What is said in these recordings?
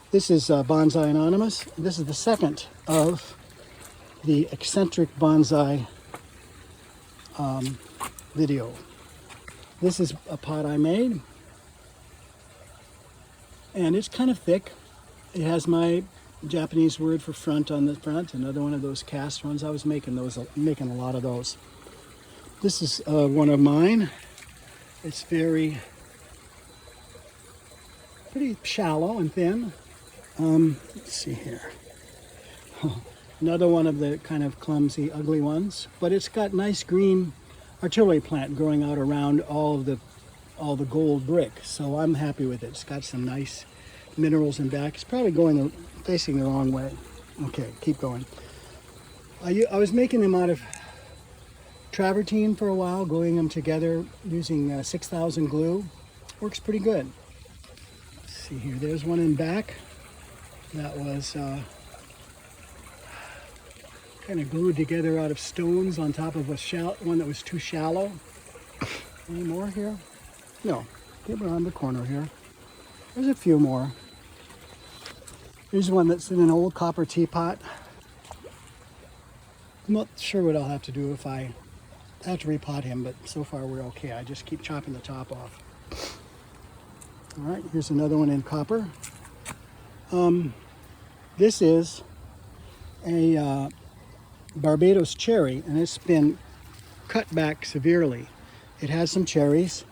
This is Bonsai Anonymous. This is the second of the Eccentric Bonsai video. This is a pot I made, and it's kind of thick. It has my Japanese word for front on the front, another one of those cast ones. I was making a lot of those. This is one of mine. It's pretty shallow and thin. Let's see here. Another one of the kind of clumsy, ugly ones, but it's got nice green artillery plant growing out around all the gold brick. So I'm happy with it. It's got some nice minerals in back. It's probably facing the wrong way. Okay, keep going. I was making them out of travertine for a while, gluing them together using 6,000 glue. Works pretty good. Let's see here. There's one in back that was kind of glued together out of stones on top of one that was too shallow. Any more here? No. Get around the corner here. There's a few more. Here's one that's in an old copper teapot. I'm not sure what I'll have to do if I have to repot him, but so far we're okay. I just keep chopping the top off. All right, here's another one in copper. This is a Barbados cherry, and it's been cut back severely. It has some cherries.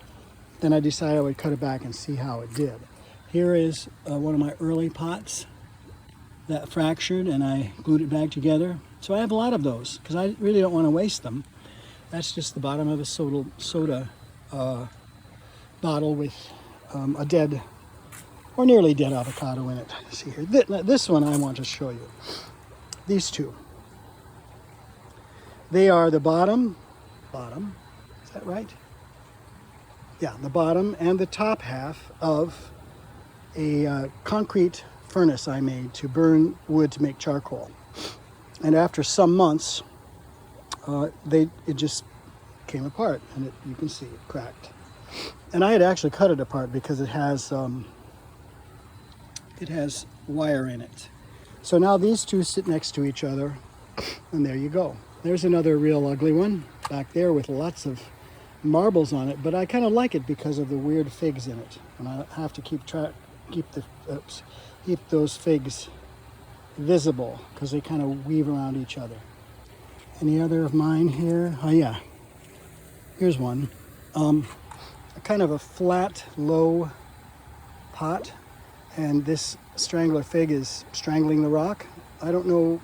Then I decided I would cut it back and see how it did. Here is one of my early pots that fractured, and I glued it back together. So I have a lot of those because I really don't want to waste them. That's just the bottom of a soda bottle with a dead or nearly dead avocado in it. See here, this one I want to show you. These two. They are the bottom, is that right? Yeah, the bottom and the top half of a concrete furnace I made to burn wood to make charcoal. And after some months, it just came apart, and you can see it cracked. And I had actually cut it apart because it has wire in it. So now these two sit next to each other, and there you go. There's another real ugly one back there with lots of marbles on it, but I kind of like it because of the weird figs in it, and I have to keep those figs visible because they kind of weave around each other. Any other of mine here? Oh yeah, here's one. Kind of a flat, low pot, and this strangler fig is strangling the rock. I don't know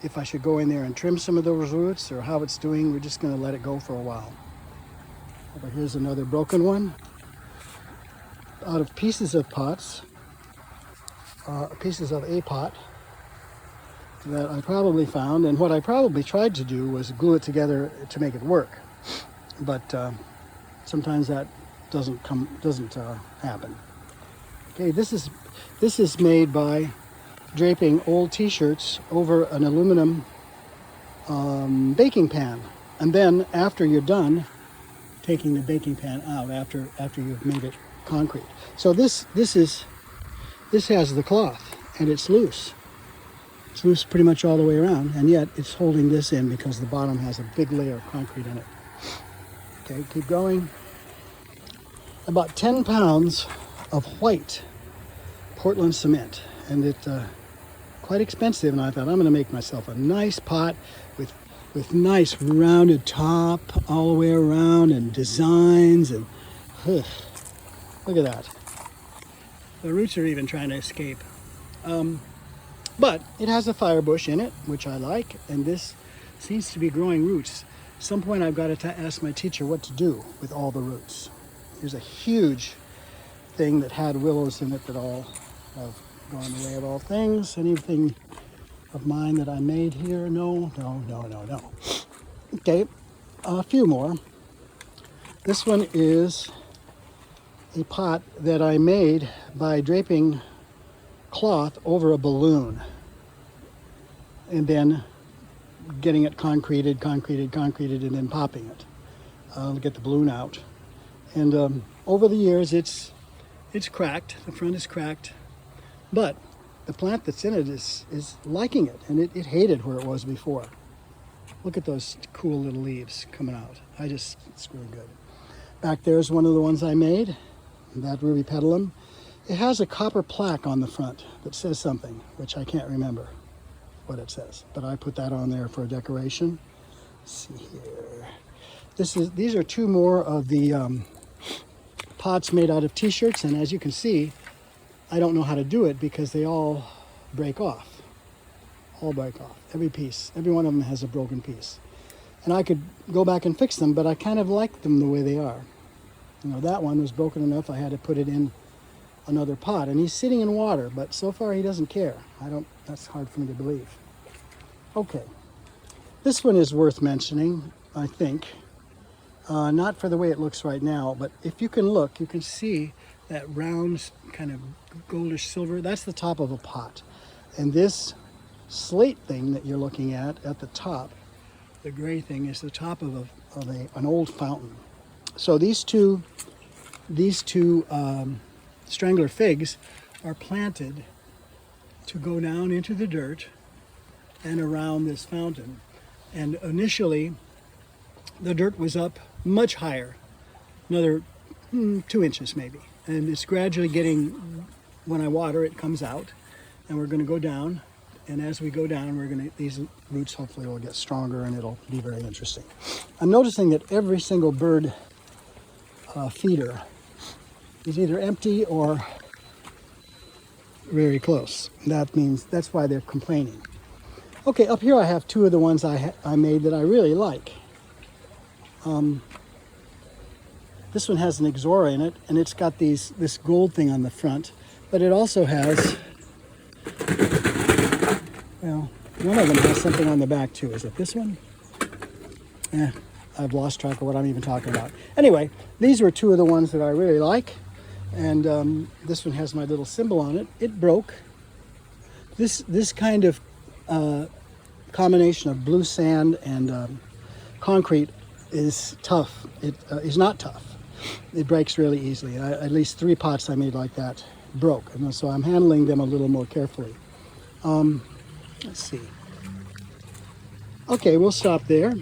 if I should go in there and trim some of those roots or how it's doing. We're just going to let it go for a while. Over here's another broken one. Out of pieces of pots, pieces of a pot that I probably found, and what I probably tried to do was glue it together to make it work. But sometimes that doesn't happen. Okay, this is made by draping old t-shirts over an aluminum baking pan, and then after you're done, taking the baking pan out after you've made it concrete. So this has the cloth, and it's loose. It's loose pretty much all the way around, and yet it's holding this in because the bottom has a big layer of concrete in it. Okay, keep going. About 10 pounds of white Portland cement, and it's quite expensive, and I thought I'm going to make myself a nice pot with nice rounded top all the way around and designs, and look at that. The roots are even trying to escape. But it has a fire bush in it, which I like, and this seems to be growing roots. At some point I've got to ask my teacher what to do with all the roots. Here's a huge thing that had willows in it that all have gone the way of all things. Anything of mine that I made here? No. Okay, a few more. This one is a pot that I made by draping cloth over a balloon and then getting it concreted, and then popping it. I'll get the balloon out. And over the years, it's cracked. The front is cracked. But the plant that's in it is liking it, and it hated where it was before. Look at those cool little leaves coming out. It's really good. Back there's one of the ones I made, that ruby petalum. It has a copper plaque on the front that says something, which I can't remember what it says, but I put that on there for a decoration. Let's see here. These are two more of the pots made out of t-shirts, and as you can see, I don't know how to do it because they all break off. All break off. Every piece. Every one of them has a broken piece. And I could go back and fix them, but I kind of like them the way they are. You know, that one was broken enough I had to put it in another pot, and he's sitting in water, but so far he doesn't care. That's hard for me to believe. Okay. This one is worth mentioning, I think. Not for the way it looks right now, but if you can look, you can see that round kind of goldish silver. That's the top of a pot. And this slate thing that you're looking at the top, the gray thing, is the top of an old fountain. So these two strangler figs are planted to go down into the dirt and around this fountain. And initially, the dirt was up much higher, another 2 inches maybe. And it's gradually getting, when I water, it comes out, and we're going to go down. And as we go down, these roots hopefully will get stronger, and it'll be very interesting. I'm noticing that every single bird feeder is either empty or very close. That means that's why they're complaining. Okay, up here I have two of the ones I made that I really like. This one has an ixora in it, and it's got this gold thing on the front, but it also has, well, one of them has something on the back too. Is it this one? I've lost track of what I'm even talking about. Anyway, these were two of the ones that I really like, and this one has my little symbol on it. It broke. This kind of combination of blue sand and concrete is tough. It is not tough. It breaks really easily. At least 3 pots I made like that broke, and so I'm handling them a little more carefully. Let's see. Okay, we'll stop there.